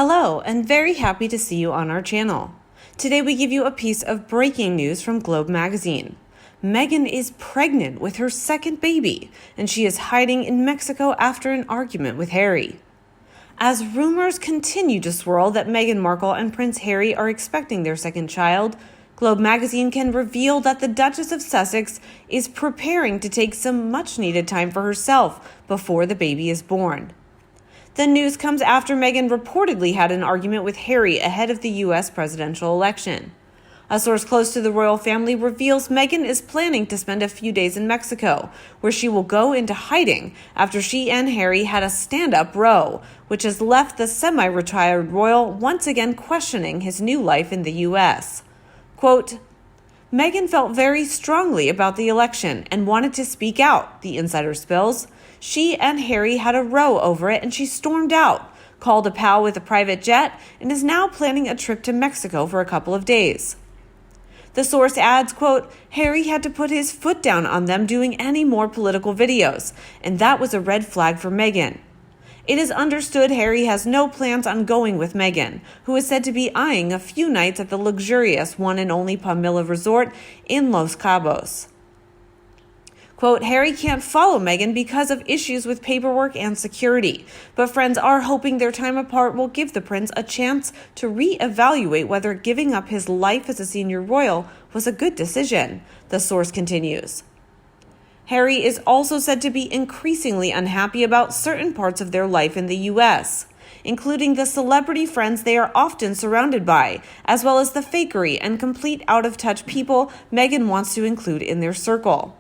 Hello, and very happy to see you on our channel. Today we give you a piece of breaking news from Globe magazine. Meghan is pregnant with her second baby, and she is hiding in Mexico after an argument with Harry. As rumors continue to swirl that Meghan Markle and Prince Harry are expecting their second child, Globe magazine can reveal that the Duchess of Sussex is preparing to take some much-needed time for herself before the baby is born. The news comes after Meghan reportedly had an argument with Harry ahead of the U.S. presidential election. A source close to the royal family reveals Meghan is planning to spend a few days in Mexico, where she will go into hiding after she and Harry had a stand-up row, which has left the semi-retired royal once again questioning his new life in the U.S. Quote, Meghan felt very strongly about the election and wanted to speak out, the insider spills. She and Harry had a row over it and she stormed out, called a pal with a private jet, and is now planning a trip to Mexico for a couple of days. The source adds, quote, Harry had to put his foot down on them doing any more political videos, and that was a red flag for Meghan. It is understood Harry has no plans on going with Meghan, who is said to be eyeing a few nights at the luxurious one and only Palmilla Resort in Los Cabos. Quote, Harry can't follow Meghan because of issues with paperwork and security, but friends are hoping their time apart will give the prince a chance to reevaluate whether giving up his life as a senior royal was a good decision, the source continues. Harry is also said to be increasingly unhappy about certain parts of their life in the U.S., including the celebrity friends they are often surrounded by, as well as the fakery and complete out-of-touch people Meghan wants to include in their circle.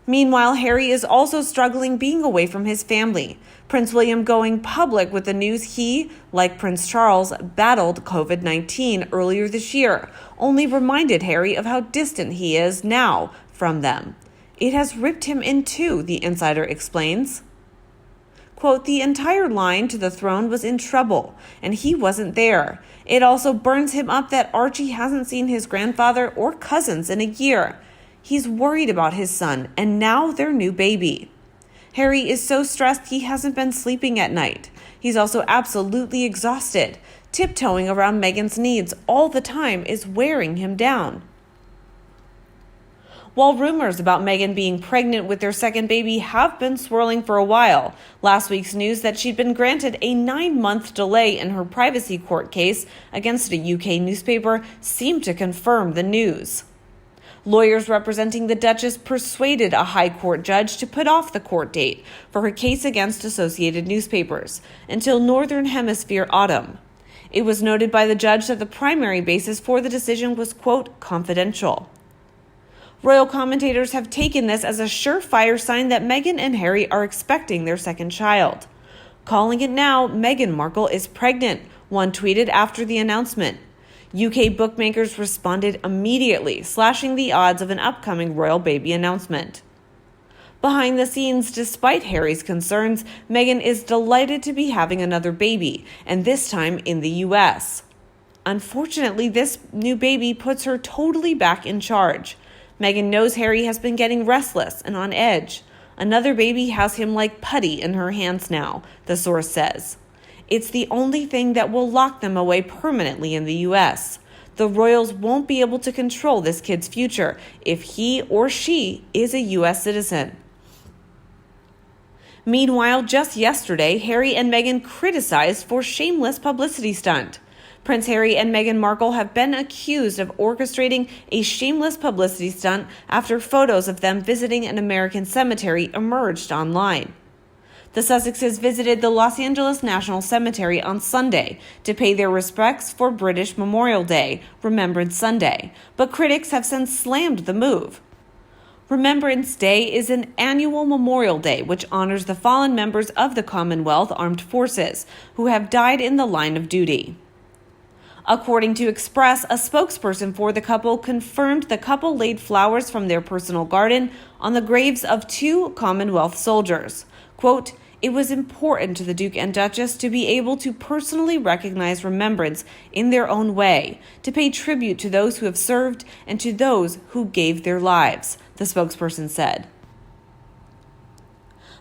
Meanwhile, Harry is also struggling being away from his family. Prince William going public with the news he, like Prince Charles, battled COVID-19 earlier this year, only reminded Harry of how distant he is now from them. It has ripped him in two, the insider explains. Quote, the entire line to the throne was in trouble, and he wasn't there. It also burns him up that Archie hasn't seen his grandfather or cousins in a year. He's worried about his son and now their new baby. Harry is so stressed he hasn't been sleeping at night. He's also absolutely exhausted. Tiptoeing around Meghan's needs all the time is wearing him down. While rumors about Meghan being pregnant with their second baby have been swirling for a while, last week's news that she'd been granted a 9-month delay in her privacy court case against a UK newspaper seemed to confirm the news. Lawyers representing the Duchess persuaded a high court judge to put off the court date for her case against Associated Newspapers until Northern Hemisphere autumn. It was noted by the judge that the primary basis for the decision was, quote, confidential. Royal commentators have taken this as a surefire sign that Meghan and Harry are expecting their second child. Calling it now, Meghan Markle is pregnant, one tweeted after the announcement. UK bookmakers responded immediately, slashing the odds of an upcoming royal baby announcement. Behind the scenes, despite Harry's concerns, Meghan is delighted to be having another baby, and this time in the US. Unfortunately, this new baby puts her totally back in charge. Meghan knows Harry has been getting restless and on edge. Another baby has him like putty in her hands now, the source says. It's the only thing that will lock them away permanently in the U.S. The royals won't be able to control this kid's future if he or she is a U.S. citizen. Meanwhile, just yesterday, Harry and Meghan criticized for shameless publicity stunt. Prince Harry and Meghan Markle have been accused of orchestrating a shameless publicity stunt after photos of them visiting an American cemetery emerged online. The Sussexes visited the Los Angeles National Cemetery on Sunday to pay their respects for British Memorial Day, Remembrance Sunday, but critics have since slammed the move. Remembrance Day is an annual Memorial Day which honors the fallen members of the Commonwealth Armed Forces who have died in the line of duty. According to Express, a spokesperson for the couple confirmed the couple laid flowers from their personal garden on the graves of 2 Commonwealth soldiers. Quote, it was important to the Duke and Duchess to be able to personally recognize remembrance in their own way, to pay tribute to those who have served and to those who gave their lives, the spokesperson said.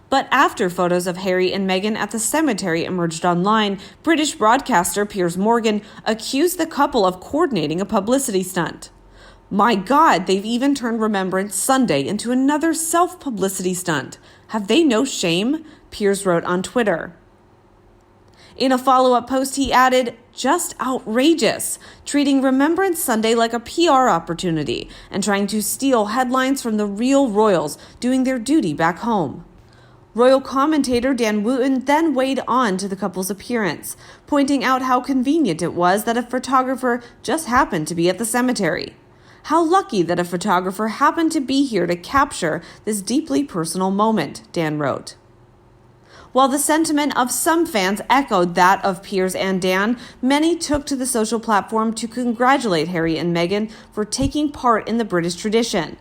But after photos of Harry and Meghan at the cemetery emerged online, British broadcaster Piers Morgan accused the couple of coordinating a publicity stunt. "My God, they've even turned Remembrance Sunday into another self-publicity stunt. Have they no shame?" Piers wrote on Twitter. In a follow-up post, he added, "Just outrageous, treating Remembrance Sunday like a PR opportunity and trying to steal headlines from the real royals doing their duty back home." Royal commentator Dan Wootton then weighed on to the couple's appearance, pointing out how convenient it was that a photographer just happened to be at the cemetery. "How lucky that a photographer happened to be here to capture this deeply personal moment," Dan wrote. While the sentiment of some fans echoed that of Piers and Dan, many took to the social platform to congratulate Harry and Meghan for taking part in the British tradition.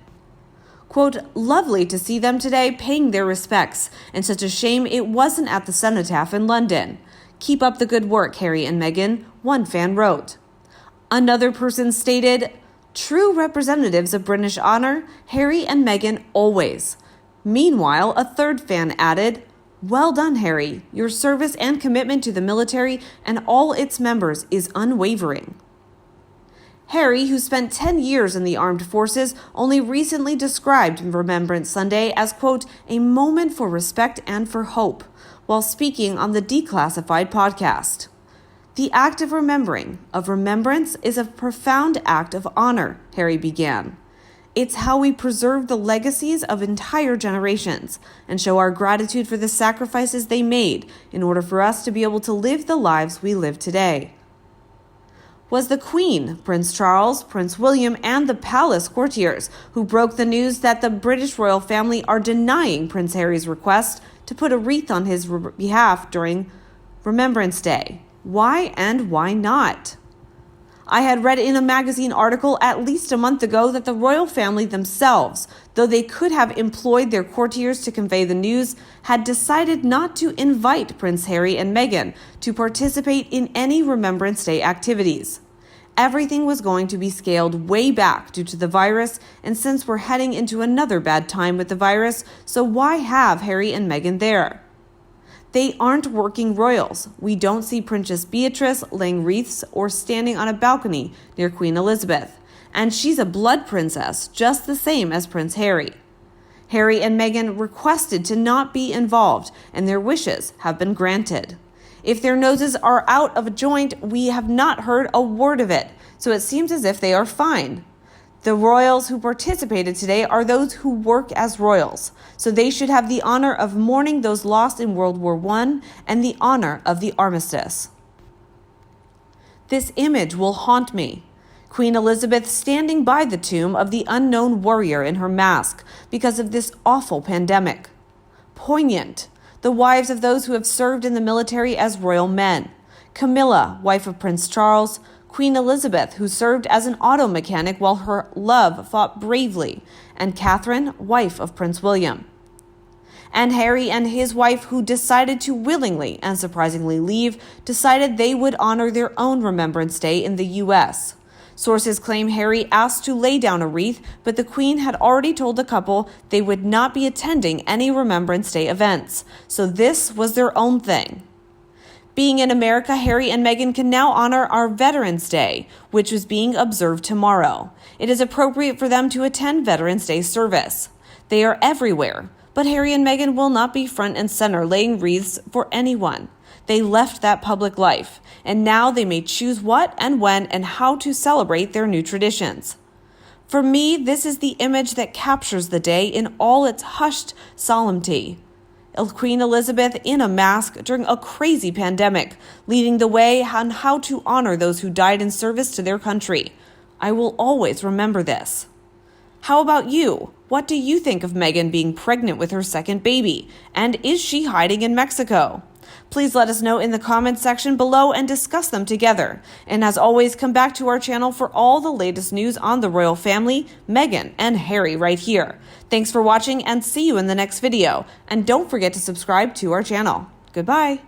Quote, "Lovely to see them today paying their respects, and such a shame it wasn't at the cenotaph in London. Keep up the good work, Harry and Meghan," one fan wrote. Another person stated, "True representatives of British honor, Harry and Meghan always." Meanwhile, a third fan added, "Well done, Harry. Your service and commitment to the military and all its members is unwavering." Harry, who spent 10 years in the armed forces, only recently described Remembrance Sunday as, quote, "a moment for respect and for hope," while speaking on the Declassified podcast. "The act of remembering, of remembrance, is a profound act of honor," Harry began. "It's how we preserve the legacies of entire generations and show our gratitude for the sacrifices they made in order for us to be able to live the lives we live today." Was the Queen, Prince Charles, Prince William, and the palace courtiers who broke the news that the British royal family are denying Prince Harry's request to put a wreath on his behalf during Remembrance Day. Why and why not? I had read in a magazine article at least a month ago that the royal family themselves, though they could have employed their courtiers to convey the news, had decided not to invite Prince Harry and Meghan to participate in any Remembrance Day activities. Everything was going to be scaled way back due to the virus, and since we're heading into another bad time with the virus, so why have Harry and Meghan there? They aren't working royals. We don't see Princess Beatrice laying wreaths or standing on a balcony near Queen Elizabeth. And she's a blood princess, just the same as Prince Harry. Harry and Meghan requested to not be involved, and their wishes have been granted. If their noses are out of joint, we have not heard a word of it, so it seems as if they are fine. The royals who participated today are those who work as royals, so they should have the honor of mourning those lost in World War I and the honor of the armistice. This image will haunt me. Queen Elizabeth standing by the tomb of the unknown warrior in her mask because of this awful pandemic. Poignant. The wives of those who have served in the military as royal men. Camilla, wife of Prince Charles, Queen Elizabeth, who served as an auto mechanic while her love fought bravely, and Catherine, wife of Prince William. And Harry and his wife, who decided to willingly and surprisingly leave, decided they would honor their own Remembrance Day in the U.S. Sources claim Harry asked to lay down a wreath, but the Queen had already told the couple they would not be attending any Remembrance Day events, so this was their own thing. Being in America, Harry and Meghan can now honor our Veterans Day, which is being observed tomorrow. It is appropriate for them to attend Veterans Day service. They are everywhere, but Harry and Meghan will not be front and center laying wreaths for anyone. They left that public life, and now they may choose what and when and how to celebrate their new traditions. For me, this is the image that captures the day in all its hushed solemnity. Queen Elizabeth in a mask during a crazy pandemic, leading the way on how to honor those who died in service to their country. I will always remember this. How about you? What do you think of Meghan being pregnant with her second baby? And is she hiding in Mexico? Please let us know in the comments section below and discuss them together. And as always, come back to our channel for all the latest news on the royal family, Meghan and Harry right here. Thanks for watching and see you in the next video. And don't forget to subscribe to our channel. Goodbye.